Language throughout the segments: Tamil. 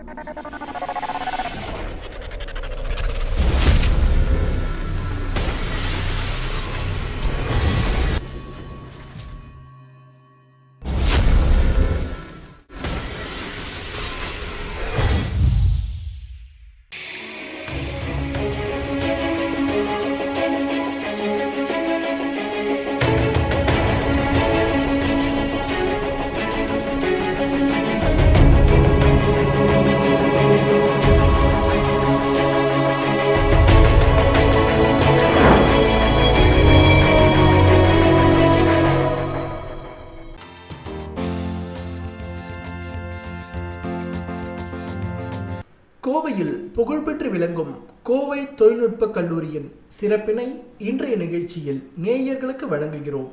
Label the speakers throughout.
Speaker 1: கோவையில் புகழ்பெற்று விளங்கும் கோவை தொழில்நுட்ப கல்லூரியின் சிறப்பினை இன்றைய நிகழ்ச்சியில் நேயர்களுக்கு வழங்குகிறோம்.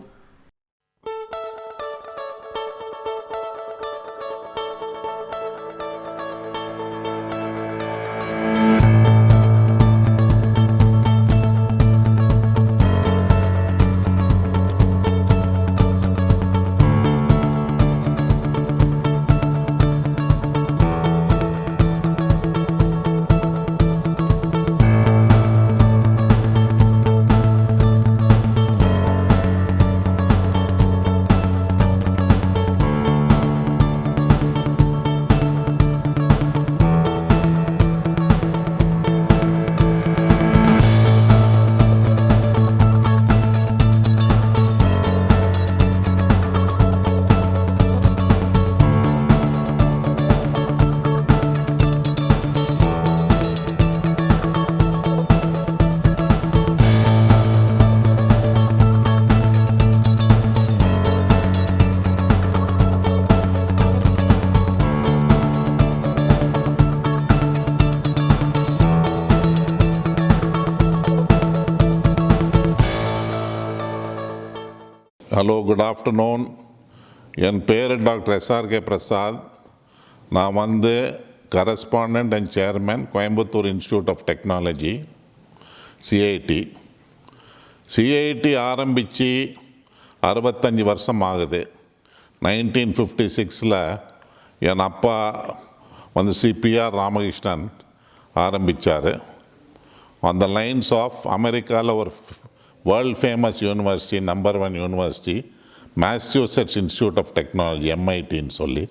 Speaker 2: Hello, good afternoon. என் பேர் டாக்டர் எஸ்ஆர்கே பிரசாத். நான் correspondent and chairman Coimbatore Institute of Technology, CIT. CIT ஆரம்பித்து 65 வருஷம் ஆகுது. 1956 என் அப்பா சிபிஆர் ராமகிருஷ்ணன் ஆரம்பித்தார். ஆன் த லைன்ஸ் ஆஃப் அமெரிக்காவில் ஒரு world famous university, number 1 university, Massachusetts Institute of Technology, MITன்னு சொல்லி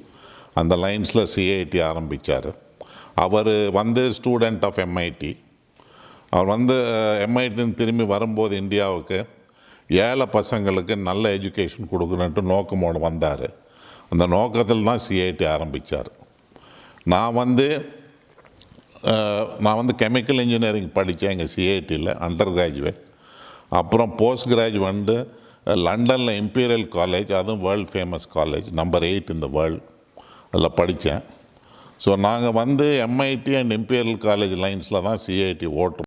Speaker 2: அந்த லைன்ஸில் சிஐடி ஆரம்பித்தார். அவர் ஸ்டூடெண்ட் ஆஃப் MIT. அவர் MITன்னு திரும்பி வரும்போது இந்தியாவுக்கு ஏழை பசங்களுக்கு நல்ல எஜுகேஷன் கொடுக்கணுன்ட்டு நோக்கமோடு வந்தார். அந்த நோக்கத்தில் தான் சிஐடி ஆரம்பித்தார். நான் கெமிக்கல் இன்ஜினியரிங் படித்தேன் எங்கள் சிஐடியில், அண்டர் கிராஜுவேட். அப்புறம் போஸ்ட் கிராஜுவேட் லண்டனில் இம்பீரியல் காலேஜ், அதுவும் வேர்ல்ட் ஃபேமஸ் காலேஜ், நம்பர் 8 இந்த வேர்ல்டு, அதில் படித்தேன். ஸோ நாங்கள் MIT அண்ட் இம்பீரியல் காலேஜ் லைன்ஸில் தான் சிஐடி ஓட்டுறோம்.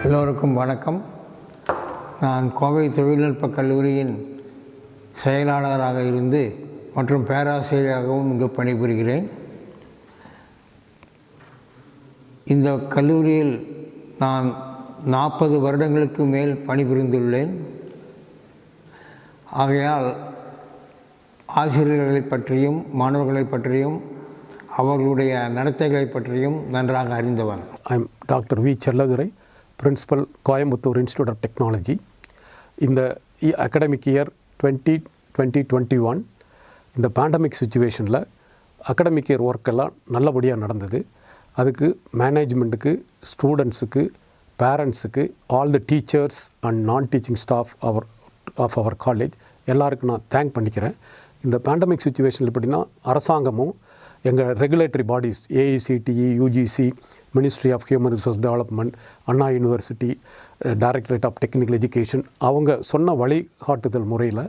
Speaker 3: எல்லோருக்கும் வணக்கம். நான் கோவை தொழில்நுட்ப கல்லூரியின் செயலாளராக இருந்து மற்றும் பேராசிரியராகவும் இங்கு பணிபுரிகிறேன். இந்த கல்லூரியில் நான் 40 வருடங்களுக்கு மேல் பணிபுரிந்துள்ளேன். ஆகையால் ஆசிரியர்களை பற்றியும் மாணவர்களை பற்றியும் அவர்களுடைய நடத்தைகளை பற்றியும் நன்றாக அறிந்தவன்.
Speaker 4: I am doctor V Chelladurai, Principal, Coimbatore Institute of Technology. In the academic year 2020-21, இந்த பேண்டமிக் சுச்சுவேஷனில் அகடமிக் இயர் ஒர்க்கெல்லாம் நல்லபடியாக நடந்தது. அதுக்கு மேனேஜ்மெண்ட்டுக்கு, ஸ்டூடெண்ட்ஸுக்கு, பேரண்ட்ஸுக்கு, all the teachers and non teaching staff of our college எல்லாருக்கும் நான் தேங்க் பண்ணிக்கிறேன். இந்த பேண்டமிக் சுச்சுவேஷனில் எப்படின்னா அரசாங்கமும் எங்கள் regulatory bodies AICTE, UGC, ministry of human resource development, Anna university, directorate of technical education அவங்க சொன்ன வழிகாட்டுதல் முறையில்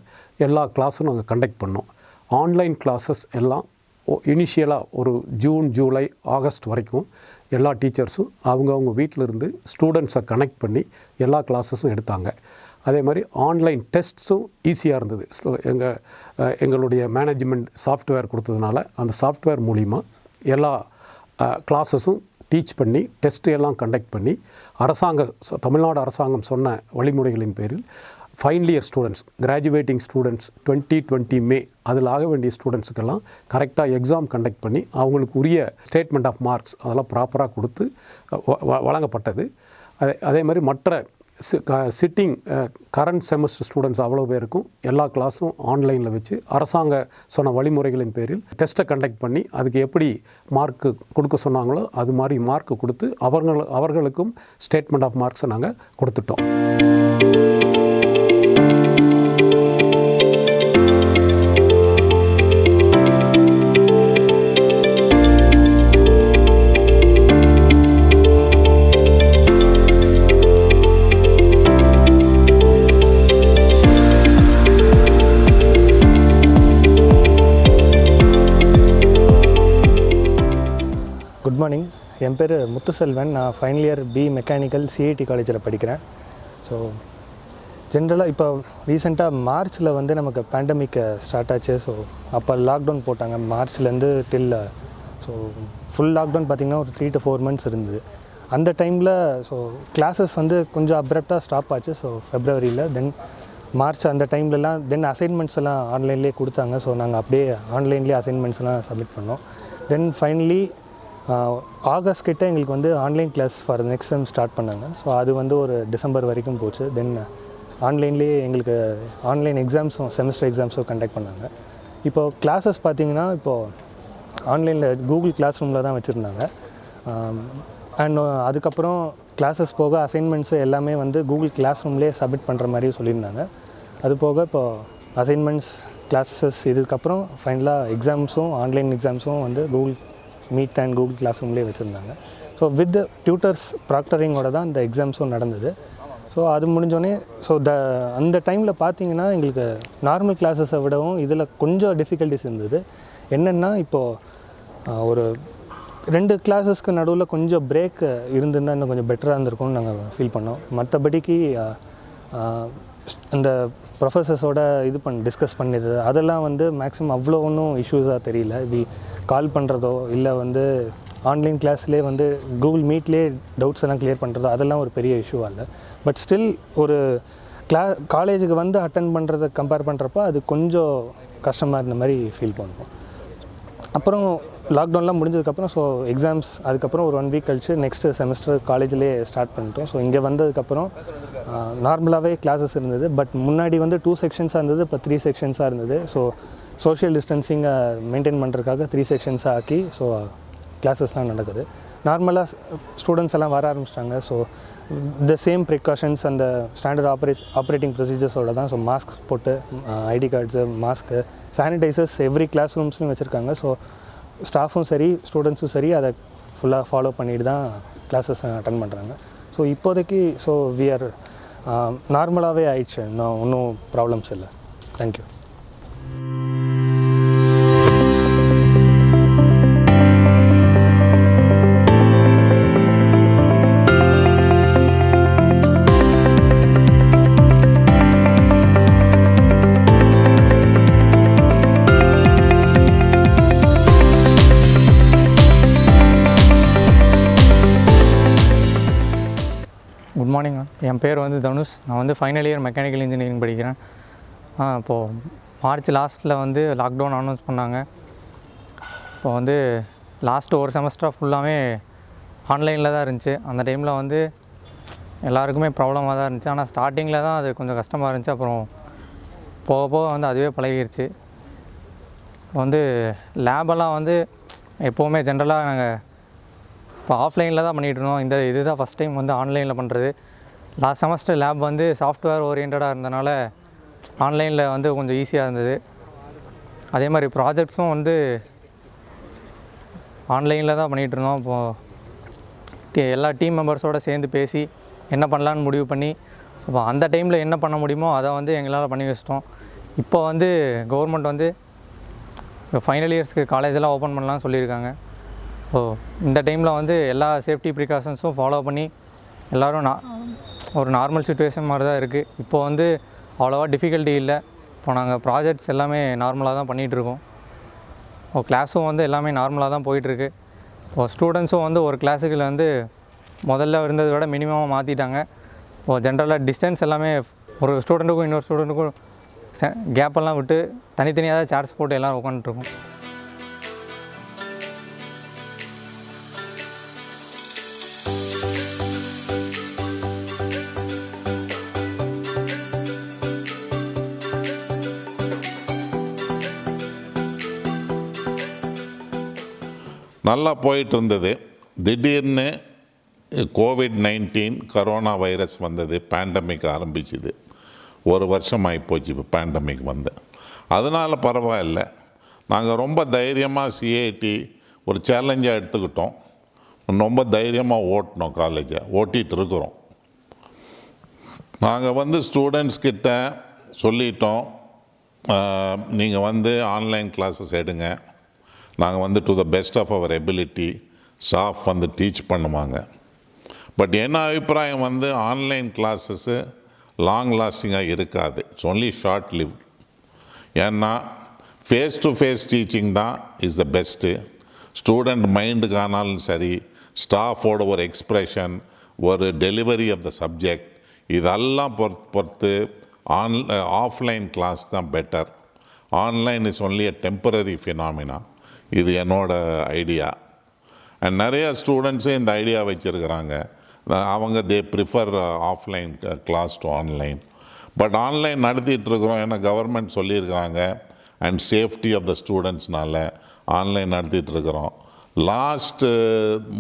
Speaker 4: எல்லா கிளாஸும் நாங்கள் கண்டக்ட் பண்ணோம். ஆன்லைன் கிளாஸஸ் எல்லாம் இனிஷியலாக ஒரு ஜூன், ஜூலை, ஆகஸ்ட் வரைக்கும் எல்லா டீச்சர்ஸும் அவங்கவுங்க வீட்டில் இருந்து ஸ்டூடெண்ட்ஸை கனெக்ட் பண்ணி எல்லா கிளாஸஸும் எடுத்தாங்க. அதே மாதிரி ஆன்லைன் டெஸ்ட்ஸும் ஈஸியாக இருந்தது. எங்களுடைய மேனேஜ்மெண்ட் சாஃப்ட்வேர் கொடுத்ததுனால அந்த சாஃப்ட்வேர் மூலிமா எல்லா கிளாஸஸும் டீச் பண்ணி டெஸ்ட்டு எல்லாம் கண்டக்ட் பண்ணி தமிழ்நாடு அரசாங்கம் சொன்ன வழிமுறைகளின் பேரில் final year students, graduating students 2020 மே அதில் ஆக வேண்டிய ஸ்டூடெண்ட்ஸுக்கெல்லாம் கரெக்டாக எக்ஸாம் கண்டக்ட் பண்ணி அவங்களுக்கு உரிய ஸ்டேட்மெண்ட் ஆஃப் மார்க்ஸ் அதெல்லாம் ப்ராப்பராக கொடுத்து வழங்கப்பட்டது. அதே மாதிரி மற்ற சிட்டிங் கரண்ட் செமஸ்டர் ஸ்டூடெண்ட்ஸ் அவ்வளோ பேருக்கும் எல்லா கிளாஸும் ஆன்லைனில் வச்சு அரசாங்க சொன்ன வழிமுறைகளின் பேரில் டெஸ்ட்டை கண்டக்ட் பண்ணி அதுக்கு எப்படி மார்க்கு கொடுக்க சொன்னாங்களோ அது மாதிரி மார்க்கு கொடுத்து அவர்களுக்கும் ஸ்டேட்மெண்ட் ஆஃப் மார்க்ஸை நாங்கள் கொடுத்துட்டோம்.
Speaker 5: Good morning. என் பேர் முத்துசெல்வன். நான் final year B mechanical CIT காலேஜில் படிக்கிறேன். ஸோ ஜென்ரலாக இப்போ ரீசெண்டாக மார்ச்சில் வந்து நமக்கு பேண்டமிக் ஸ்டார்ட் ஆச்சு. ஸோ அப்போ லாக்டவுன் போட்டாங்க மார்ச்லேருந்து டில். ஸோ ஃபுல் லாக்டவுன் பார்த்திங்கன்னா ஒரு 3 to 4 months இருந்தது. அந்த டைமில் ஸோ கிளாஸஸ் வந்து கொஞ்சம் அப்ரப்டாக ஸ்டாப் ஆச்சு. ஸோ ஃபெப்ரவரியில் தென் மார்ச் அந்த டைம்லலாம் தென் அசைன்மெண்ட்ஸ் எல்லாம் ஆன்லைன்லேயே கொடுத்தாங்க. ஸோ நாங்கள் அப்படியே ஆன்லைன்லேயே அசைன்மெண்ட்ஸ் எல்லாம் சப்மிட் பண்ணோம். தென் ஃபைனலி ஆகஸ்ட் கிட்ட எங்களுக்கு வந்து online class for next sem start பண்ணாங்க. ஸோ அது வந்து ஒரு டிசம்பர் வரைக்கும் போச்சு. தென் ஆன்லைன்லேயே எங்களுக்கு ஆன்லைன் எக்ஸாம்ஸும் செமஸ்டர் எக்ஸாம்ஸும் கண்டக்ட் பண்ணாங்க. இப்போது கிளாஸஸ் பார்த்திங்கன்னா இப்போது ஆன்லைனில் கூகுள் கிளாஸ் ரூமில் தான் வச்சுருந்தாங்க. அண்ட் அதுக்கப்புறம் கிளாஸஸ் போக அசைன்மெண்ட்ஸு எல்லாமே வந்து கூகுள் கிளாஸ் ரூம்லேயே சப்மிட் பண்ணுற மாதிரி சொல்லியிருந்தாங்க. அது போக இப்போது அசைன்மெண்ட்ஸ், கிளாஸஸ் இதுக்கப்புறம் ஃபைனலாக எக்ஸாம்ஸும் ஆன்லைன் எக்ஸாம்ஸும் வந்து கூகுள் மீட் அண்ட் கூகுள் கிளாஸ் ரூம்லேயே வச்சுருந்தாங்க. ஸோ வித் டியூட்டர்ஸ் ப்ராக்டரிங்கோட தான் இந்த எக்ஸாம்ஸும் நடந்தது. ஸோ அது முடிஞ்சோடனே ஸோ அந்த டைமில் பார்த்தீங்கன்னா எங்களுக்கு நார்மல் கிளாஸஸை விடவும் இதில் கொஞ்சம் டிஃபிகல்ட்டிஸ் இருந்தது. என்னென்னா இப்போது ஒரு 2 கிளாஸஸ்க்கு நடுவில் கொஞ்சம் பிரேக் இருந்திருந்தால் இன்னும் கொஞ்சம் பெட்டராக இருந்திருக்கும்னு நாங்கள் ஃபீல் பண்ணோம். மற்றபடிக்கு அந்த ப்ரொஃபஸர்ஸோட டிஸ்கஸ் பண்ணிடுறது அதெல்லாம் வந்து மேக்ஸிமம் அவ்வளோ ஒன்றும் இஷ்யூஸாக தெரியல. இப்படி கால் பண்ணுறதோ இல்லை வந்து ஆன்லைன் கிளாஸ்லேயே வந்து கூகுள் மீட்லேயே டவுட்ஸ் எல்லாம் கிளியர் பண்ணுறதோ அதெல்லாம் ஒரு பெரிய இஷ்யூவாக இல்லை. பட் ஸ்டில் ஒரு காலேஜுக்கு வந்து அட்டென்ட் பண்ணுறதை கம்பேர் பண்ணுறப்போ அது கொஞ்சம் கஷ்டமாக இருந்த மாதிரி ஃபீல் பண்ணுவோம். அப்புறம் லாக்டவுன்லாம் முடிஞ்சதுக்கப்புறம் ஸோ எக்ஸாம்ஸ் அதுக்கப்புறம் ஒரு 1 week கழிச்சு நெக்ஸ்ட்டு செமஸ்டர் காலேஜ்லேயே ஸ்டார்ட் பண்ணிட்டோம். ஸோ இங்கே வந்ததுக்கப்புறம் நார்மலாகவே கிளாஸஸ் இருந்தது. பட் முன்னாடி வந்து 2 sections-ஆக இருந்தது, இப்போ 3 sections-ஆக இருந்தது. ஸோ சோஷியல் டிஸ்டன்சிங்கை மெயின்டைன் பண்ணுறதுக்காக 3 sections-ஆக ஆக்கி ஸோ கிளாஸஸ்லாம் நடக்குது. நார்மலாக ஸ்டூடெண்ட்ஸ் எல்லாம் வர ஆரம்பிச்சிட்டாங்க. ஸோ த சேம் ப்ரிகாஷன்ஸ் அந்த ஸ்டாண்டர்ட் ஆப்ரேட்டிங் ப்ரொசீஜர்ஸோட தான். ஸோ மாஸ்க் போட்டு ID cards, mask, sanitisers every கிளாஸ் ரூம்ஸ்லையும் வச்சுருக்காங்க. ஸோ ஸ்டாஃபும் சரி ஸ்டூடெண்ட்ஸும் சரி அதை ஃபுல்லாக ஃபாலோ பண்ணிட்டு தான் கிளாஸஸ் அட்டன் பண்ணுறாங்க. ஸோ இப்போதைக்கு ஸோ வி ஆர் நார்மலாகவே ஆயிடுச்சு, இன்னும் ஒன்றும் ப்ராப்ளம்ஸ் இல்லை. தேங்க்யூ.
Speaker 6: Good morning. என் பேர் வந்து தனுஷ். நான் வந்து ஃபைனல் இயர் மெக்கானிக்கல் இன்ஜினியரிங் படிக்கிறேன். இப்போது மார்ச் லாஸ்ட்டில் வந்து லாக்டவுன் அனௌன்ஸ் பண்ணாங்க. இப்போ வந்து லாஸ்ட்டு ஒரு செமஸ்டராக ஃபுல்லாகவே ஆன்லைனில் தான் இருந்துச்சு. அந்த டைமில் வந்து எல்லாருக்குமே ப்ராப்ளமாக தான் இருந்துச்சு. ஆனால் ஸ்டார்டிங்கில் தான் அது கொஞ்சம் கஷ்டமாக இருந்துச்சு. அப்புறம் போக போக வந்து அதுவே பழகிடுச்சு. வந்து லேபெல்லாம் வந்து எப்போவுமே ஜென்ரலாக நாங்கள் இப்போ ஆஃப்லைனில் தான் பண்ணிகிட்டு இருந்தோம். இதுதான் ஃபஸ்ட் டைம் வந்து ஆன்லைனில் பண்ணுறது. லாஸ்ட் செமஸ்டர் லேப் வந்து சாஃப்ட்வேர் ஓரியன்டாக இருந்தனால ஆன்லைனில் வந்து கொஞ்சம் ஈஸியாக இருந்தது. அதே மாதிரி ப்ராஜெக்ட்ஸும் வந்து ஆன்லைனில் தான் பண்ணிகிட்டு இருந்தோம். இப்போது எல்லா டீம் மெம்பர்ஸோடு சேர்ந்து பேசி என்ன பண்ணலான்னு முடிவு பண்ணி இப்போ அந்த டைமில் என்ன பண்ண முடியுமோ அதை வந்து எங்களால் பண்ணி வச்சிட்டோம். இப்போ வந்து கவர்மெண்ட் வந்து இப்போ ஃபைனல் இயர்ஸ்க்கு காலேஜெல்லாம் ஓப்பன் பண்ணலாம்னு சொல்லியிருக்காங்க. ஸோ இந்த டைமில் வந்து எல்லா சேஃப்டி ப்ரிகாஷன்ஸும் ஃபாலோ பண்ணி எல்லோரும் ஒரு நார்மல் சுச்சுவேஷன் மாதிரி தான் இருக்குது. இப்போது வந்து அவ்வளோவா டிஃபிகல்ட்டி இல்லை. இப்போ நாங்கள் ப்ராஜெக்ட்ஸ் எல்லாமே நார்மலாக தான் பண்ணிகிட்ருக்கோம். இப்போ கிளாஸும் வந்து எல்லாமே நார்மலாக தான் போயிட்டுருக்கு. இப்போ ஸ்டூடெண்ட்ஸும் வந்து ஒரு கிளாஸுக்கு வந்து முதல்ல இருந்ததை விட மினிமமாக மாற்றிட்டாங்க. இப்போது ஜென்ரலாக டிஸ்டன்ஸ் எல்லாமே ஒரு ஸ்டூடெண்ட்டுக்கும் இன்னொரு ஸ்டூடெண்ட்டுக்கும் கேப்பெல்லாம் விட்டு தனித்தனியாக தான் சேர்ஸ் போட்டு எல்லோரும் உட்காந்துட்ருக்கோம்.
Speaker 2: நல்லா போயிட்டு இருந்தது. திடீர்னு கோவிட்-19 கரோனா வைரஸ் வந்தது. பேண்டமிக் ஆரம்பிச்சுது. ஒரு வருஷம் ஆகிப்போச்சு இப்போ பேண்டமிக் வந்து. அதனால் பரவாயில்ல, நாங்கள் ரொம்ப தைரியமாக சிஐடி ஒரு சேலஞ்சாக எடுத்துக்கிட்டோம். ரொம்ப தைரியமாக ஓட்டினோம், காலேஜை ஓட்டிகிட்டு இருக்கிறோம். நாங்கள் வந்து ஸ்டூடெண்ட்ஸ் கிட்ட சொல்லிட்டோம், நீங்கள் வந்து ஆன்லைன் கிளாஸஸ் எடுங்க. நாங்கள் வந்து to the best of our ability staff வந்து டீச் பண்ணுவாங்க. பட் என்ன அபிப்பிராயம் வந்து ஆன்லைன் கிளாஸஸ்ஸு லாங் லாஸ்டிங்காக இருக்காது. It's only short live. ஏன்னா ஃபேஸ் டு ஃபேஸ் டீச்சிங் தான் இஸ் த பெஸ்ட்டு. ஸ்டூடெண்ட் மைண்டுக்கானாலும் சரி, ஸ்டாஃபோட ஒரு எக்ஸ்ப்ரெஷன், ஒரு டெலிவரி ஆஃப் த சப்ஜெக்ட், இதெல்லாம் பொறுத்து ஆஃப்லைன் கிளாஸ் தான் better. Online is only a temporary phenomena. இது என்னோட ஐடியா. அண்ட் நிறைய ஸ்டூடெண்ட்ஸே இந்த ஐடியா வச்சுருக்கிறாங்க. அவங்க they prefer offline class to online. But online நடத்திட்டுருக்குறோம். ஏன்னா கவர்மெண்ட் சொல்லியிருக்கிறாங்க அண்ட் சேஃப்டி ஆஃப் த ஸ்டூடெண்ட்ஸ்னால ஆன்லைன் நடத்திட்டுருக்குறோம். லாஸ்ட்டு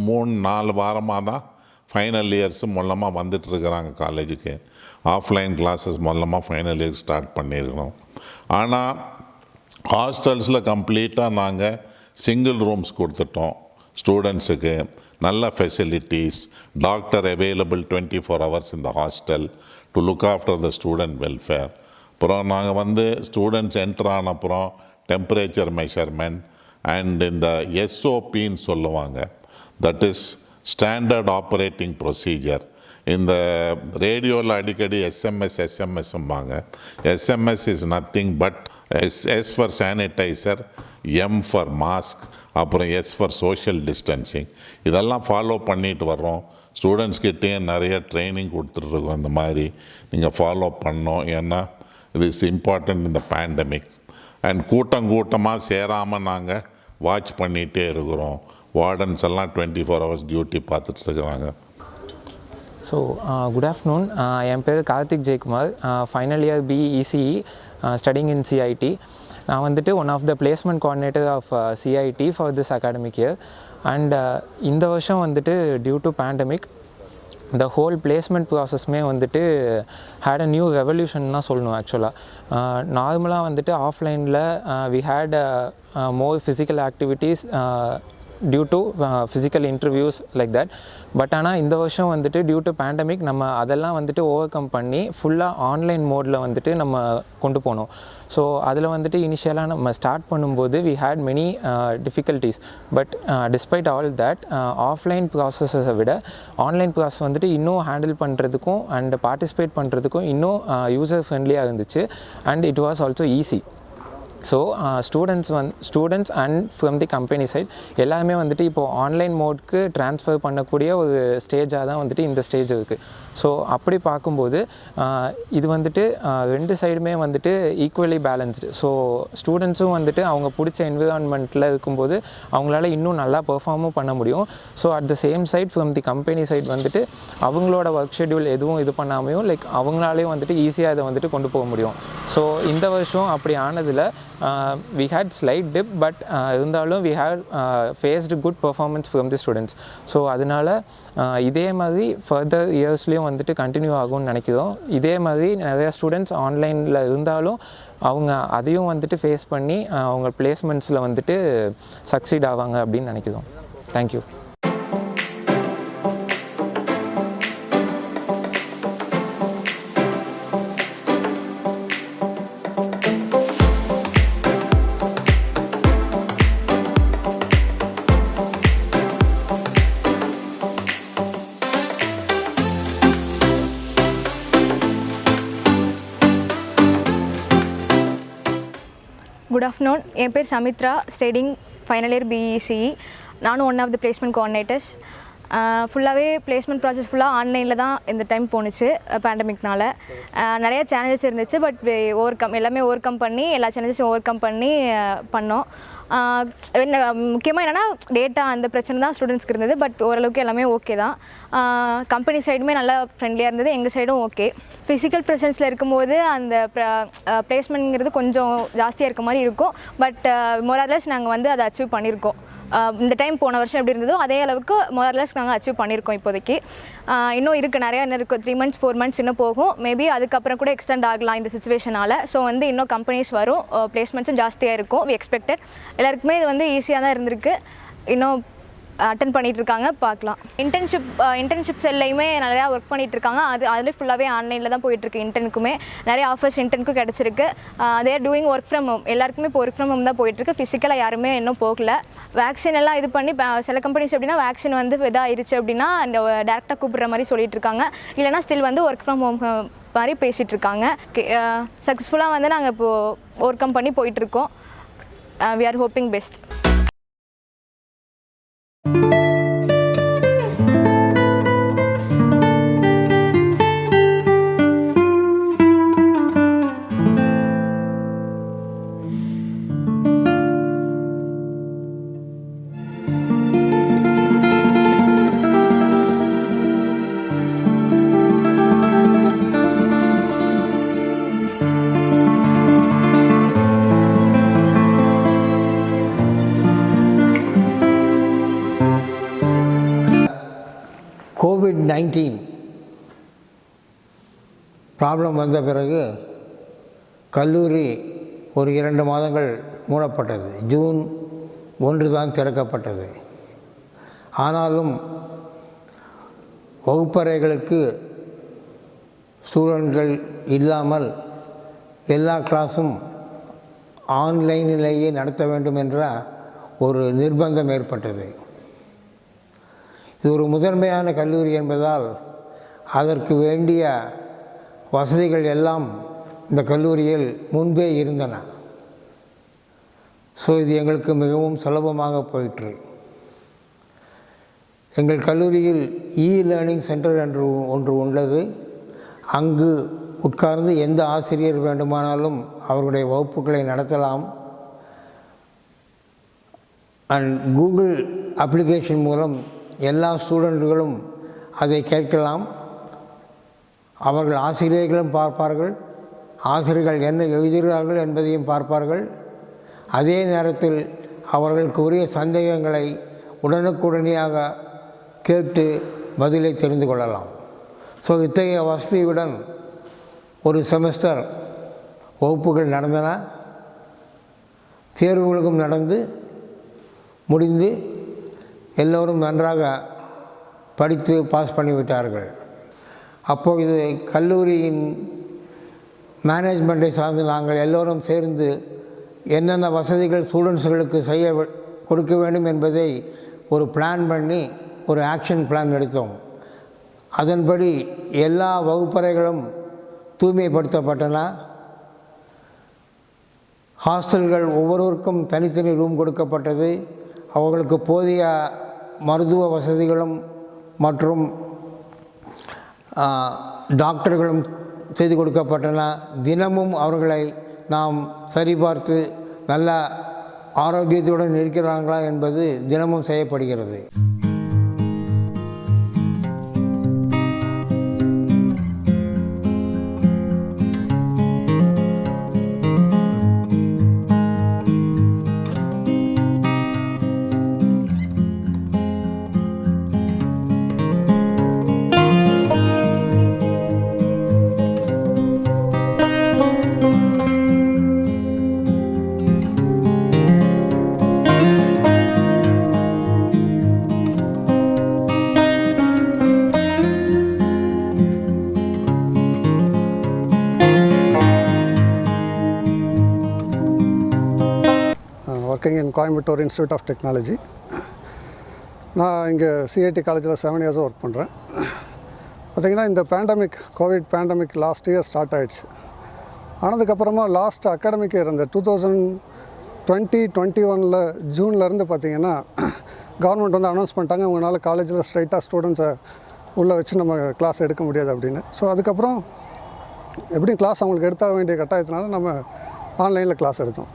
Speaker 2: 3-4 வாரமாக தான் ஃபைனல் இயர்ஸு மூலமாக வந்துட்டுருக்குறாங்க காலேஜுக்கு. ஆஃப்லைன் கிளாஸஸ் மூலமாக ஃபைனல் இயர் ஸ்டார்ட் பண்ணியிருக்கிறோம். ஆனால் ஹாஸ்டல்ஸில் கம்ப்ளீட்டாக நாங்கள் சிங்கிள் ரூம்ஸ் கொடுத்துட்டோம் ஸ்டூடெண்ட்ஸுக்கு. நல்ல facilities, doctor available 24 hours in the hostel to look after the student welfare. அப்புறம் நாங்கள் வந்து ஸ்டூடெண்ட்ஸ் என்டர் ஆன அப்புறம் டெம்பரேச்சர் மெஷர்மெண்ட் அண்ட் இந்த எஸ்ஓபின்னு சொல்லுவாங்க, that is standard operating procedure. இந்த ரேடியோவில் அடிக்கடி எஸ்எம்எஸ்ம்பாங்க. SMS is nothing but S for sanitiser, M for mask, அப்புறம் எஸ் ஃபார் சோஷியல் டிஸ்டன்சிங். இதெல்லாம் ஃபாலோ பண்ணிட்டு வர்றோம். ஸ்டூடெண்ட்ஸ்கிட்டே நிறைய ட்ரைனிங் கொடுத்துட்ருக்கோம். இந்த மாதிரி நீங்கள் ஃபாலோ பண்ணோம். ஏன்னா இது இஸ் இம்பார்ட்டண்ட் இந்த பேண்டமிக். அண்ட் கூட்டமாக சேராமல் நாங்கள் வாட்ச் பண்ணிகிட்டே இருக்கிறோம். வார்டன்ஸ் எல்லாம் 24 hours டியூட்டி பார்த்துட்ருக்குறாங்க.
Speaker 7: So good afternoon. என் பேர் Karthik Jayakumar. Final year BECE studying in CIT. நான் வந்துட்டு one of the placement coordinator of CIT for this academic year. And இந்த வருஷம் வந்துட்டு due to pandemic the whole placement ப்ராசஸ்மே வந்துட்டு had a new revolution தான் சொல்லணும். ஆக்சுவலாக நார்மலாக வந்துட்டு ஆஃப்லைனில் we had more physical activities due to physical interviews like that. But ஆனால் இந்த வருஷம் வந்துட்டு டியூ டு பேண்டமிக் நம்ம அதெல்லாம் வந்துட்டு ஓவர் கம் பண்ணி ஃபுல்லாக ஆன்லைன் மோடில் வந்துட்டு நம்ம கொண்டு போனோம். ஸோ அதில் வந்துட்டு இனிஷியலாக நம்ம ஸ்டார்ட் பண்ணும்போது we had many difficulties. But despite all that offline ப்ராசஸை விட ஆன்லைன் ப்ராசஸ் வந்துட்டு இன்னும் ஹேண்டில் பண்ணுறதுக்கும் அண்ட் பார்ட்டிசிபேட் பண்ணுறதுக்கும் இன்னும் யூசர் ஃப்ரெண்ட்லியாக இருந்துச்சு. And it was also easy. So students and from the company side எல்லாருமே வந்துட்டு இப்போது ஆன்லைன் மோட்க்கு ட்ரான்ஸ்ஃபர் பண்ணக்கூடிய ஒரு ஸ்டேஜாக தான் வந்துட்டு இந்த ஸ்டேஜ் இருக்குது. ஸோ அப்படி பார்க்கும்போது இது வந்துட்டு ரெண்டு சைடுமே வந்துட்டு ஈக்குவலி பேலன்ஸ்டு. ஸோ ஸ்டூடெண்ட்ஸும் வந்துட்டு அவங்க பிடிச்ச என்விரான்மெண்ட்டில் இருக்கும்போது அவங்களால இன்னும் நல்லா பெர்ஃபார்மும் பண்ண முடியும். So at the same side from the company side வந்துட்டு அவங்களோட ஒர்க் ஷெட்யூல் எதுவும் இது பண்ணாமையும் அவங்களாலேயும் வந்துட்டு ஈஸியாக அதை வந்துட்டு கொண்டு போக முடியும். ஸோ இந்த வருஷம் அப்படி ஆனதில் we had slight dip, but இருந்தாலும் we had faced good performance from the students. So அதனால் இதே மாதிரி ஃபர்தர் இயர்ஸ்லேயும் வந்துட்டு கண்டினியூ ஆகும்னு நினைக்கிறோம். இதே மாதிரி நிறையா ஸ்டூடெண்ட்ஸ் ஆன்லைனில் இருந்தாலும் அவங்க அதையும் வந்துட்டு ஃபேஸ் பண்ணி அவங்க பிளேஸ்மெண்ட்ஸில் வந்துட்டு சக்சீட் ஆவாங்க அப்படின்னு நினைக்கிறோம். தேங்க்யூ.
Speaker 8: Good afternoon. என் பேர் Samitra, studying final year BECE. நானும் one of the placement coordinators. ஃபுல்லாகவே பிளேஸ்மெண்ட் ப்ராசஸ் ஃபுல்லாக ஆன்லைனில் தான் இந்த டைம் போணுச்சு பேண்டமிக்னால. நிறையா சேலஞ்சஸ் இருந்துச்சு, பட் எல்லாமே ஓவர் கம் பண்ணி எல்லா சேலஞ்சஸும் ஓவர் கம் பண்ணி பண்ணோம். முக்கியமாக என்னென்னா டேட்டா அந்த பிரச்சனை தான் ஸ்டூடெண்ட்ஸ்க்கு இருந்தது, பட் ஓரளவுக்கு எல்லாமே ஓகே தான். கம்பெனி சைடுமே நல்லா ஃப்ரெண்ட்லியாக இருந்தது, எங்கள் சைடும் ஓகே. ஃபிசிக்கல் ப்ரெசன்ஸில் இருக்கும்போது அந்த ப்ளேஸ்மெண்ட்ங்கிறது கொஞ்சம் ஜாஸ்தியாக இருக்க மாதிரி இருக்கும், பட் மோரார்லெஸ் நாங்கள் வந்து அதை அச்சீவ் பண்ணியிருக்கோம். இந்த டைம் போன வருஷம் எப்படி இருந்ததோ அதே அளவுக்கு மோரார்லெஸ் நாங்கள் அச்சீவ் பண்ணியிருக்கோம். இப்போதைக்கு இன்னும் இருக்குது, நிறையா இன்னும் இருக்குது. 3 months 4 months இன்னும் போகும். மேபி அதுக்கப்புறம் கூட எக்ஸ்டெண்ட் ஆகலாம் இந்த சுச்சுவேஷனால். ஸோ வந்து இன்னும் கம்பெனிஸ் வரும், பிளேஸ்மெண்ட்ஸும் ஜாஸ்தியாக இருக்கும். We expected. எல்லாருக்குமே இது வந்து ஈஸியாக தான் இருந்திருக்கு. இன்னும் அட்டன் பண்ணிகிட்டு இருக்காங்க, பார்க்கலாம். இன்டர்ன்ஷிப் செல்லையுமே நிறையா ஒர்க் பண்ணிகிட்டு இருக்காங்க. அதில் ஃபுல்லாகவே ஆன்லைனில் தான் போயிட்டுருக்கு. இன்டர்னுக்குமே நிறைய ஆஃபர்ஸ் இன்டர்னுக்கும் கிடச்சிருக்கு. அதே டூயிங் ஒர்க் ஃப்ரம் ஹோம். எல்லாருக்குமே இப்போ ஒர்க் ஃப்ரம் ஹோம் தான் போயிட்டுருக்கு. ஃபிசிக்கலாக யாருமே இன்னும் போகல. வேக்சின் எல்லாம் இது பண்ணி சில கம்பெனிஸ் எப்படின்னா வேக்சின் வந்து இதாகிருச்சு அப்படின்னா இந்த டேரெக்டாக கூப்பிட்ற மாதிரி சொல்லிட்டு இருக்காங்க. இல்லைனா ஸ்டில் வந்து ஒர்க் ஃப்ரம் ஹோம் மாதிரி பேசிகிட்டு இருக்காங்க. சக்ஸஸ்ஃபுல்லாக வந்து நாங்கள் இப்போது ஓவர் கம் பண்ணி போயிட்டுருக்கோம். We are hoping best.
Speaker 3: COVID-19 problem வந்த பிறகு கல்லூரி ஒரு 2 மாதங்கள் மூடப்பட்டது. ஜூன் 1 தான் திறக்கப்பட்டது. ஆனாலும் வகுப்பறைகளுக்கு ஸ்டூடெண்ட்கள் இல்லாமல் எல்லா கிளாஸும் ஆன்லைனிலேயே நடத்த வேண்டும் என்ற ஒரு நிர்பந்தம் ஏற்பட்டது. இது ஒரு முதன்மையான கல்லூரி என்பதால் அதற்கு வேண்டிய வசதிகள் எல்லாம் இந்த கல்லூரியில் முன்பே இருந்தன. ஸோ இது எங்களுக்கு மிகவும் சுலபமாக போயிற்று. எங்கள் கல்லூரியில் லேர்னிங் சென்டர் என்று ஒன்று உள்ளது. அங்கு உட்கார்ந்து எந்த ஆசிரியர் வேண்டுமானாலும் அவருடைய வகுப்புகளை நடத்தலாம். அண்ட் கூகுள் அப்ளிகேஷன் மூலம் எல்லா ஸ்டூடெண்ட்களும் அதை கேட்கலாம். அவர்கள் ஆசிரியர்களும் பார்ப்பார்கள், ஆசிரியர்கள் என்ன எழுதுகிறார்கள் என்பதையும் பார்ப்பார்கள். அதே நேரத்தில் அவர்களுக்கு உரிய சந்தேகங்களை உடனுக்குடனேயாக கேட்டு பதிலை தெரிந்து கொள்ளலாம். ஸோ இத்தகைய வசதியுடன் ஒரு செமஸ்டர் வகுப்புகள் நடந்தன. தேர்வுகளுக்கும் நடந்து முடிந்து எல்லோரும் நன்றாக படித்து பாஸ் பண்ணிவிட்டார்கள். அப்போது கல்லூரியின் மேனேஜ்மெண்ட்டை சார்ந்து நாங்கள் எல்லோரும் சேர்ந்து என்னென்ன வசதிகள் ஸ்டூடெண்ட்ஸுகளுக்கு கொடுக்க வேண்டும் என்பதை ஒரு பிளான் பண்ணி ஒரு ஆக்ஷன் பிளான் எடுத்தோம். அதன்படி எல்லா வகுப்பறைகளும் தூய்மைப்படுத்தப்பட்டன. ஹாஸ்டல்கள் ஒவ்வொருவருக்கும் தனித்தனி ரூம் கொடுக்கப்பட்டது. அவர்களுக்கு போதிய மருத்துவ வசதிகளும் மற்றும் டாக்டர்களும் செய்து கொடுக்கப்பட்டன. தினமும் அவர்களை நாம் சரிபார்த்து நல்ல ஆரோக்கியத்துடன் இருக்கிறார்களா என்பது தினமும் செய்யப்படுகிறது.
Speaker 9: working in Coimbatore Institute of Technology. நான் இங்கே சிஐடி காலேஜில் 7 இயர்ஸாக ஒர்க் பண்ணுறேன். பார்த்திங்கன்னா இந்த Covid pandemic last year start ஆகிடுச்சு. ஆனதுக்கப்புறமா லாஸ்ட் அகாடமிக் இயர் இந்த 2020-21 ஜூன்லேருந்து பார்த்திங்கன்னா கவர்மெண்ட் வந்து அனௌன்ஸ் பண்ணிட்டாங்க, உங்களால் காலேஜில் ஸ்ட்ரைட்டாக ஸ்டூடெண்ட்ஸை உள்ளே வச்சு நம்ம கிளாஸ் எடுக்க முடியாது அப்படின்னு. ஸோ அதுக்கப்புறம் எப்படியும் கிளாஸ் அவங்களுக்கு எடுத்தாக வேண்டிய கட்டாயத்தினால நம்ம ஆன்லைனில் கிளாஸ் எடுத்தோம்.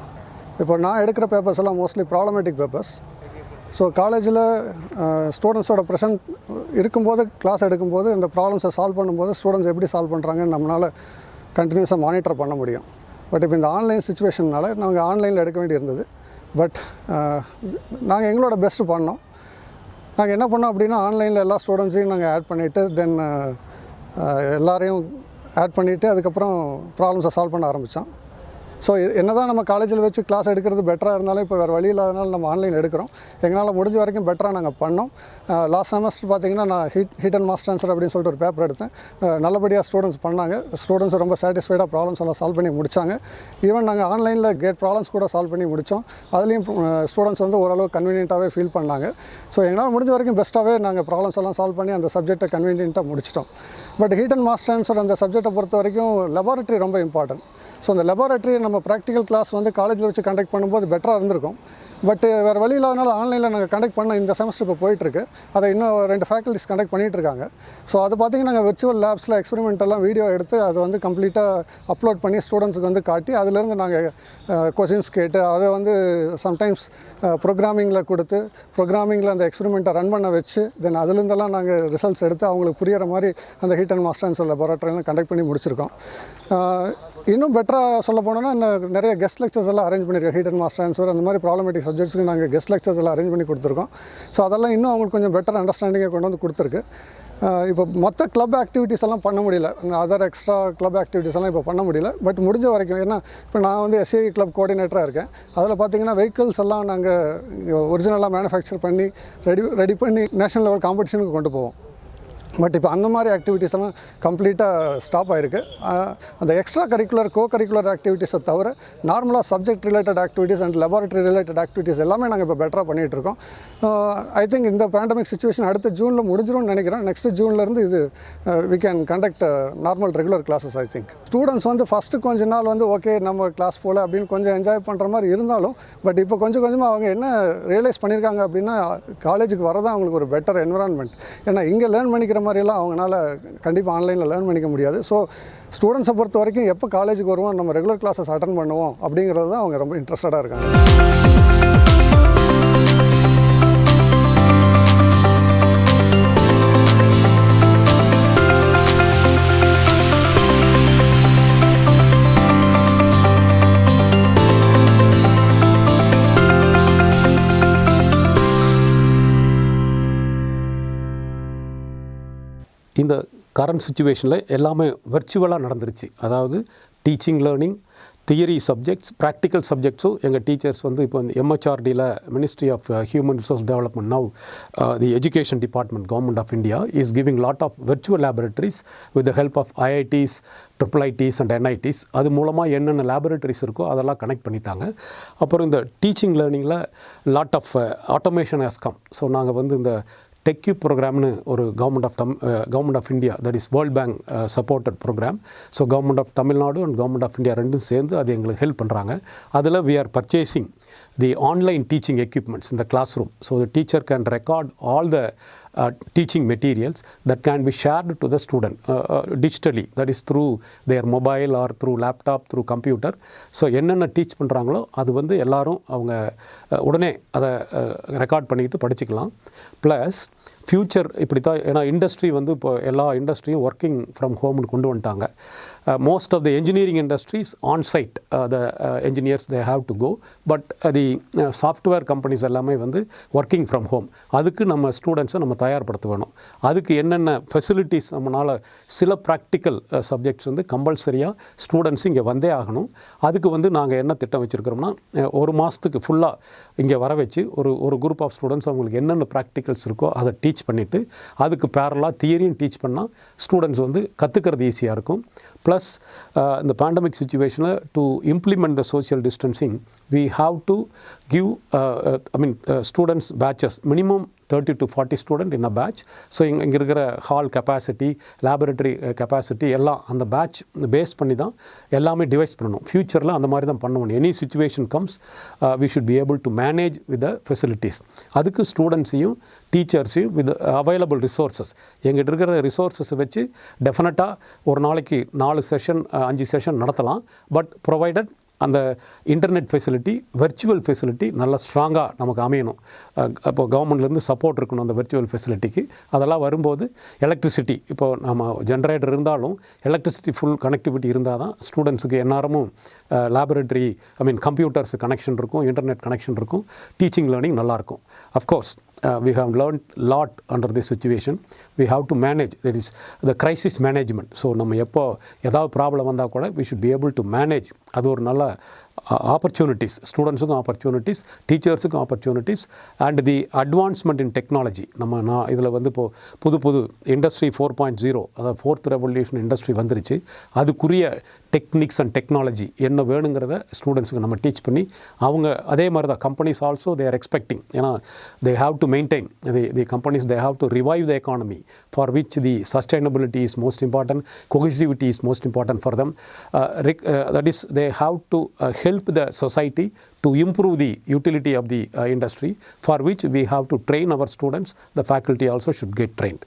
Speaker 9: இப்போ நான் எடுக்கிற பேப்பர்ஸ் எல்லாம் மோஸ்ட்லி ப்ராப்ளமேட்டிக் பேப்பர்ஸ். ஸோ காலேஜில் ஸ்டூடெண்ட்ஸோட ப்ரெசன்ட் இருக்கும்போது கிளாஸ் எடுக்கும்போது இந்த ப்ராப்ளம்ஸை சால்வ் பண்ணும்போது ஸ்டூடெண்ட்ஸ் எப்படி சால்வ் பண்ணுறாங்கன்னு நம்மளால் கண்டினியூஸாக மானிட்டர் பண்ண முடியும். பட் இப்போ இந்த ஆன்லைன் சுச்சுவேஷனால் நாங்கள் ஆன்லைனில் எடுக்க வேண்டியிருந்தது. பட் நாங்கள் எங்களோட பெஸ்ட்டு பண்ணோம். நாங்கள் என்ன பண்ணோம் அப்படின்னா ஆன்லைனில் எல்லா ஸ்டூடெண்ட்ஸையும் நாங்கள் ஆட் பண்ணிவிட்டு தென் எல்லாரையும் ஆட் பண்ணிவிட்டு அதுக்கப்புறம் ப்ராப்ளம்ஸை சால்வ் பண்ண ஆரம்பித்தோம். ஸோ என்ன தான் நம்ம காலேஜில் வச்சு கிளாஸ் எடுக்கிறது பெட்டராக இருந்தாலும் இப்போ வேறு வழி இல்லாதனால நம்ம ஆன்லைன் எடுக்கிறோம். எங்களால் முடிஞ்ச வரைக்கும் பெட்டராக நாங்கள் பண்ணோம். லாஸ்ட் செமஸ்டர் பார்த்திங்கன்னா நான் ஹீட் அண்ட் மாஸ் ட்ரான்ஸ்ஃபர் அப்படின்னு சொல்லிட்டு ஒரு பேப்பர் எடுத்தேன். நல்லபடியாக ஸ்டூடெண்ட்ஸ் பண்ணாங்க. ஸ்டூடெண்ட்ஸ் ரொம்ப சாட்டிஸ்ஃபைடாக ப்ராப்ளம்ஸ் எல்லாம் சால்வ் பண்ணி முடித்தாங்க. ஈவன் நாங்கள் ஆன்லைனில் கேட் ப்ராப்ளம்ஸ் கூட சால்வ் பண்ணி முடித்தோம். அதுலேயும் ஸ்டூடெண்ட்ஸ் வந்து ஓரளவு கன்வீனியண்ட்டாகவே ஃபீல் பண்ணாங்க. ஸோ எங்களால் முடிஞ்ச வரைக்கும் பெஸ்ட்டாகவே நாங்கள் ப்ராப்ளம்ஸ் எல்லாம் சால்வ் பண்ணி அந்த சப்ஜெக்டை கன்வீனியண்ட்டாக முடிச்சிட்டோம். But heat and mass transfer அந்த சப்ஜெக்டை பொறுத்த வரைக்கும் லெபார்ட்டரி ரொம்ப இம்பார்ட்டன்ட். ஸோ அந்த லெபார்ட்டரி நம்ம ப்ராக்டிக்கல் கிளாஸ் வந்து காலேஜில் வச்சு கண்டக்ட் பண்ணும்போது பெட்டராக இருந்திருக்கும். பட் வேறு வழி இல்லாதனால ஆன்லைனில் நாங்கள் கண்டக்ட் பண்ண இந்த செமஸ்டர் இப்போ போயிட்டுருக்கு. அதை இன்னும் 2 ஃபேக்கல்ட்டிஸ் கண்டக்ட் பண்ணிகிட்ருக்காங்க. ஸோ அது பார்த்திங்கன்னா நாங்கள் விர்ச்சுவல் லேப்ஸில் எக்ஸ்பெரிமெண்டெல்லாம் வீடியோ எடுத்து அதை வந்து கம்ப்ளீட்டாக அப்லோட் பண்ணி ஸ்டூடெண்ட்ஸுக்கு வந்து காட்டி அதிலேருந்து நாங்கள் கொஷின்ஸ் கேட்டு அதை வந்து சம்டைம்ஸ் ப்ரோக்ராமிங்கில் கொடுத்து ப்ரோக்ராமிங்கில் அந்த எக்ஸ்பெரிமெண்ட்டை ரன் பண்ண வச்சு தென் அதுலேருந்தெல்லாம் நாங்கள் ரிசல்ட்ஸ் எடுத்து அவங்களுக்கு புரிகிற மாதிரி அந்த ஹீட் அண்ட் மாஸ் ட்ரான்ஸ்ஃபர் லெபார்ட்டரிலாம் கண்டக்ட் பண்ணி முடிச்சிருக்கோம். இன்னும் பெட்டராக சொல்ல போனோன்னா நிறைய கெஸ்ட் லெக்சர்ஸ் எல்லாம் அரேஞ்ச் பண்ணியிருக்கோம். ஹீட் அண்ட் மாஸ் ட்ரான்ஸ்ஃபர் அந்த மாதிரி ப்ராப்ளமேட்டிக் சப்ஜெக்ட்ஸ்க்கு நாங்கள் கெஸ்ட் லெக்சர்ஸ் எல்லாம் அரேஞ்ச் பண்ணி கொடுத்துருக்கோம். ஸோ அதெல்லாம் இன்னும் அவங்களுக்கு கொஞ்சம் பெட்டர் அண்டர்ஸ்டாண்டிங்கை கொண்டு வந்து கொடுத்துருக்கு. இப்போ மொத்த கிளப் ஆக்டிவிட்டீஸ் எல்லாம் பண்ண முடியல, அதர் எக்ஸ்ட்ரா கிளப் ஆக்டிவிட்டீஸ் எல்லாம் இப்போ பண்ண முடியல. பட் முடிஞ்ச வரைக்கும் ஏன்னா இப்போ நான் வந்து எஸ்சிஐ கிளப் கோஆர்டினேட்டராக இருக்கேன். அதில் பார்த்திங்கன்னா வெஹிக்கிள்ஸ் எல்லாம் நாங்கள் ஒரிஜினலாக மேனுஃபேக்சர் பண்ணி ரெடி பண்ணி நேஷனல் லெவல் காம்படிஷனுக்கு கொண்டு போவோம். பட் இப்போ அந்த மாதிரி ஆக்டிவிட்டீஸ் எல்லாம் கம்ப்ளீட்டாக ஸ்டாப் ஆகிருக்கு. அந்த எக்ஸ்ட்ரா கரிக்குலர் கரிக்குலர் ஆக்டிவிட்டீஸை தவிர நார்மலாக subject related activities and laboratory related activities எல்லாமே நாங்கள் இப்போ பெட்டராக பண்ணிகிட்ருக்கோம். ஐ திங்க் இந்த பேண்டமிக் சுச்சுவேஷன் அடுத்த ஜூனில் முடிஞ்சிடும்னு நினைக்கிறேன். நெக்ஸ்ட் ஜூன்லேருந்து இது we can conduct normal regular classes. I think students வந்து ஃபஸ்ட்டு கொஞ்ச நாள் வந்து ஓகே நம்ம கிளாஸ் போல் அப்படின்னு கொஞ்சம் என்ஜாய் பண்ணுற மாதிரி இருந்தாலும் பட் இப்போ கொஞ்சம் கொஞ்சமாக அவங்க என்ன ரியலைஸ் பண்ணியிருக்காங்க அப்படின்னா காலேஜுக்கு வரதான் அவங்களுக்கு ஒரு பெட்டர் என்விரான்மெண்ட். ஏன்னா இங்கே லேர்ன் பண்ணிக்கிற மாதிரிலாம் அவங்களால கண்டிப்பாக ஆன்லைனில் லேர்ன் பண்ணிக்க முடியாது. ஸோ ஸ்டூடெண்ட்ஸை பொறுத்த வரைக்கும் எப்போ காலேஜுக்கு வருவோம், நம்ம ரெகுலர் கிளாஸஸ் அட்டன் பண்ணுவோம் அப்படிங்கிறது தான் அவங்க ரொம்ப இன்ட்ரெஸ்டடாக இருக்காங்க.
Speaker 4: இந்த கரண்ட் சுச்சுவேஷனில் எல்லாமே வெர்ச்சுவலாக நடந்துருச்சு. அதாவது teaching learning theory subjects practical சப்ஜெக்ட்ஸும் எங்கள் டீச்சர்ஸ் வந்து இப்போ இந்த MHRDயில் ministry of human resource development now the education department government of India is giving lot of virtual laboratories with the help of IITs, IIITs அண்ட் NITs. அது மூலமாக என்னென்ன லேபரேட்டரிஸ் இருக்கோ அதெல்லாம் கனெக்ட் பண்ணிட்டாங்க. அப்புறம் இந்த டீச்சிங் லேர்னிங்கில் lot of automation has come. So நாங்கள் வந்து இந்த டெக்யூ ப்ரோக்ராம்னு ஒரு government of India that is World Bank supported programme. So government of Tamil Nadu and government of India ரெண்டும் சேர்ந்து அது எங்களுக்கு ஹெல்ப் பண்ணுறாங்க. அதில் we are purchasing the online teaching equipments in the classroom. So the teacher can record all the teaching materials that can be shared to the student digitally, that is through their mobile or through laptop, through computer. So என்னென்ன டீச் பண்ணுறாங்களோ அது வந்து எல்லாரும் அவங்க உடனே அதை ரெக்கார்ட் பண்ணிக்கிட்டு படிச்சுக்கலாம். ப்ளஸ் ஃப்யூச்சர் இப்படி தான், ஏன்னா இண்டஸ்ட்ரி வந்து இப்போ எல்லா இண்டஸ்ட்ரியும் ஒர்க்கிங் ஃப்ரம் ஹோம்னு கொண்டு வந்துட்டாங்க. Most of the engineering industries on site, the engineers they have to go, but the software companies எல்லாமே வந்து ஒர்க்கிங் ஃப்ரம் ஹோம். அதுக்கு நம்ம ஸ்டூடெண்ட்ஸை நம்ம தயார்படுத்த வேணும். அதுக்கு என்னென்ன ஃபெசிலிட்டிஸ் நம்மளால் சில ப்ராக்டிக்கல் சப்ஜெக்ட்ஸ் வந்து கம்பல்சரியாக ஸ்டூடெண்ட்ஸ் இங்கே வந்தே ஆகணும். அதுக்கு வந்து நாங்கள் என்ன திட்டம் வச்சுருக்கிறோம்னா, ஒரு மாதத்துக்கு ஃபுல்லாக இங்கே வர வச்சு ஒரு குரூப் ஆஃப் ஸ்டூடெண்ட்ஸ் அவங்களுக்கு என்னென்ன ப்ராக்டிக்கல்ஸ் இருக்கோ அதை டீச் பண்ணிவிட்டு அதுக்கு பேரலாக தியரியும் டீச் பண்ணால் ஸ்டூடெண்ட்ஸ் வந்து கற்றுக்கிறது ஈஸியாக இருக்கும். ப்ளஸ் ப்ளஸ் இந்த பேண்டமிக் சிச்சுவேஷனில் to implement the social distancing we have to give students batches minimum 30 to 40 student in a batch. So இங்கே இருக்கிற ஹால் கெப்பாசிட்டி, லேபரேட்டரி கெப்பாசிட்டி எல்லாம் அந்த பேட்ச் பேஸ் பண்ணி தான் எல்லாமே டிவைஸ் பண்ணணும். ஃப்யூச்சரில் அந்த மாதிரி தான் பண்ணணும். Any situation comes we should be able to manage with the facilities. அதுக்கு ஸ்டூடெண்ட்ஸையும் டீச்சர்ஸையும் வித் அவைலபிள் ரிசோர்ஸஸ், எங்கிட்ட இருக்கிற ரிசோர்ஸஸை வச்சு டெஃபினட்டாக ஒரு நாளைக்கு 4 செஷன் 5 செஷன் நடத்தலாம். பட் ப்ரொவைடட் அந்த இன்டர்நெட் ஃபெசிலிட்டி, வெர்ச்சுவல் ஃபெசிலிட்டி நல்லா ஸ்ட்ராங்காக நமக்கு அமையணும். அப்போ கவர்மெண்ட்லேருந்து சப்போர்ட் இருக்கணும் அந்த வெர்ச்சுவல் ஃபெசிலிட்டிக்கு. அதெல்லாம் வரும்போது எலக்ட்ரிசிட்டி, இப்போது நம்ம ஜென்ரேட்டர் இருந்தாலும் எலக்ட்ரிசிட்டி ஃபுல் கனெக்டிவிட்டி இருந்தால் தான் ஸ்டூடெண்ட்ஸுக்கு எந்நேரமும் லேபரேட்டரி கம்ப்யூட்டர்ஸ் கனெக்ஷன் இருக்கும், இன்டர்நெட் கனெக்ஷன் இருக்கும், டீச்சிங் லேர்னிங் நல்லாயிருக்கும். Of course we have learned lot under this situation. We have to manage, that is the crisis management. So நம்ம எப்போ ஏதாவது ப்ராப்ளம் வந்தால் கூட we should be able to manage. அது ஒரு நல்ல ஆப்பர்ச்சுனிட்டிஸ், ஸ்டூடெண்ட்ஸுக்கும் ஆப்பர்ச்சுனிட்டிஸ், டீச்சர்ஸுக்கும் opportunities. And the advancement in technology, நான் இதில் வந்து இப்போது புது இண்டஸ்ட்ரி 4.0, அதாவது 4th ரெவல்யூஷன் இண்டஸ்ட்ரி வந்துருச்சு. அதுக்குரிய டெக்னிக்ஸ் அண்ட் டெக்னாலஜி என்ன வேணுங்கிறத ஸ்டூடெண்ட்ஸுக்கு நம்ம டீச் பண்ணி, அவங்க அதே மாதிரி தான் companies also they are expecting. ஏன்னா they have to maintain the companies, they have to revive the economy for which the sustainability is most important, cohesivity is most important for them. That is, they have to help the society to improve the utility of the industry, for which we have to train our students. The faculty also should get trained.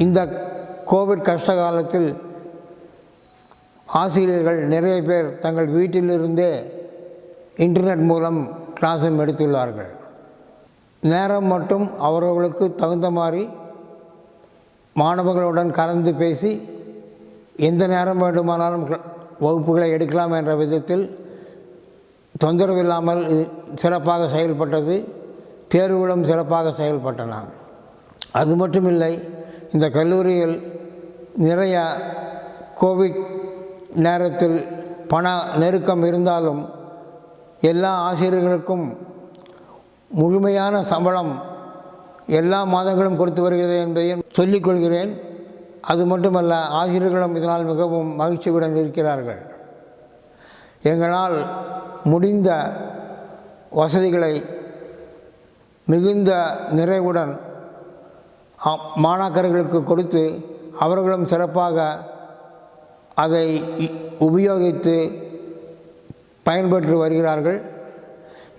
Speaker 3: இந்த கோவிட் கஷ்ட காலத்தில் ஆசிரியர்கள் நிறைய பேர் தங்கள் வீட்டிலிருந்தே இன்டர்நெட் மூலம் கிளாஸும் எடுத்துள்ளார்கள். நேரம் மட்டும் அவர்களுக்கு தகுந்த மாதிரி மாணவர்களுடன் கலந்து பேசி எந்த நேரம் வேண்டுமானாலும் வகுப்புகளை எடுக்கலாம் என்ற விதத்தில் தொந்தரவில்லாமல் சிறப்பாக செயல்பட்டது. தேர்வுகளும் சிறப்பாக செயல்பட்டன. அது மட்டும் இல்லை, இந்த கல்லூரியில் நிறைய கோவிட் நேரத்தில் பண நெருக்கம் இருந்தாலும் எல்லா ஆசிரியர்களுக்கும் முழுமையான சம்பளம் எல்லா மாதங்களும் கொடுத்து வருகிறது என்பதையும் சொல்லிக்கொள்கிறேன். அது மட்டுமல்ல, ஆசிரியர்களும் இதனால் மிகவும் மகிழ்ச்சியுடன் இருக்கிறார்கள். எங்களால் முடிந்த வசதிகளை மிகுந்த நிறைவுடன் மாணாக்கர்களுக்கு கொடுத்து அவர்களும் சிறப்பாக அதை உபயோகித்து பயன்பெற்று வருகிறார்கள்.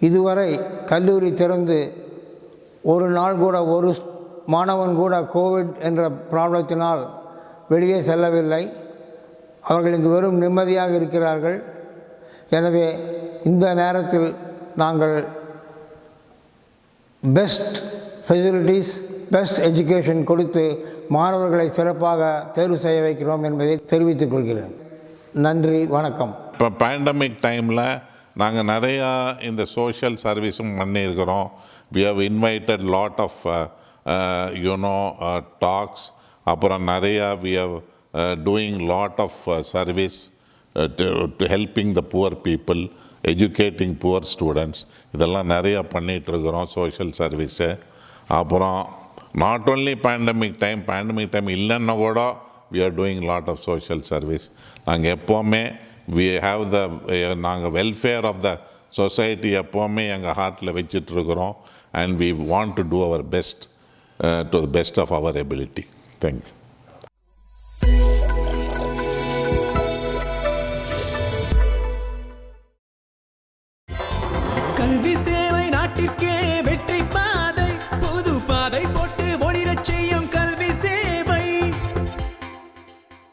Speaker 3: இதுவரை கல்லூரி திறந்து ஒரு நாள் கூட ஒரு மாணவன் கூட கோவிட் என்ற ப்ராப்ளத்தினால் வெளியே செல்லவில்லை. அவர்கள் இங்கு வெறும் நிம்மதியாக இருக்கிறார்கள். எனவே இந்த நேரத்தில் நாங்கள் பெஸ்ட் ஃபெசிலிட்டிஸ், பெஸ்ட் எஜுகேஷன் கொடுத்து மாணவர்களை சிறப்பாக தேர்வு செய்ய வைக்கிறோம் என்பதை தெரிவித்துக் கொள்கிறேன். நன்றி, வணக்கம்.
Speaker 2: இப்போ பேண்டமிக் டைமில் நாங்கள் நிறையா இந்த சோஷியல் சர்வீஸும் பண்ணியிருக்கிறோம். We have invited lot of docs. அப்புறம் நிறையா we have doing lot of service to helping the poor people, educating poor students. இதெல்லாம் நிறையா பண்ணிகிட்ருக்குறோம் சோஷியல் சர்வீஸு. அப்புறம் நாட் ஓன்லி பேண்டமிக் டைம் இல்லைன்னா கூட we are doing lot of social service. நாங்கள் எப்போவுமே we have the நாங்கள் வெல்ஃபேர் ஆஃப் த சொசைட்டி எப்போவுமே எங்கள் ஹார்ட்டில் வச்சிட்ருக்குறோம். and we want to do our best to the best of our ability. Thank you.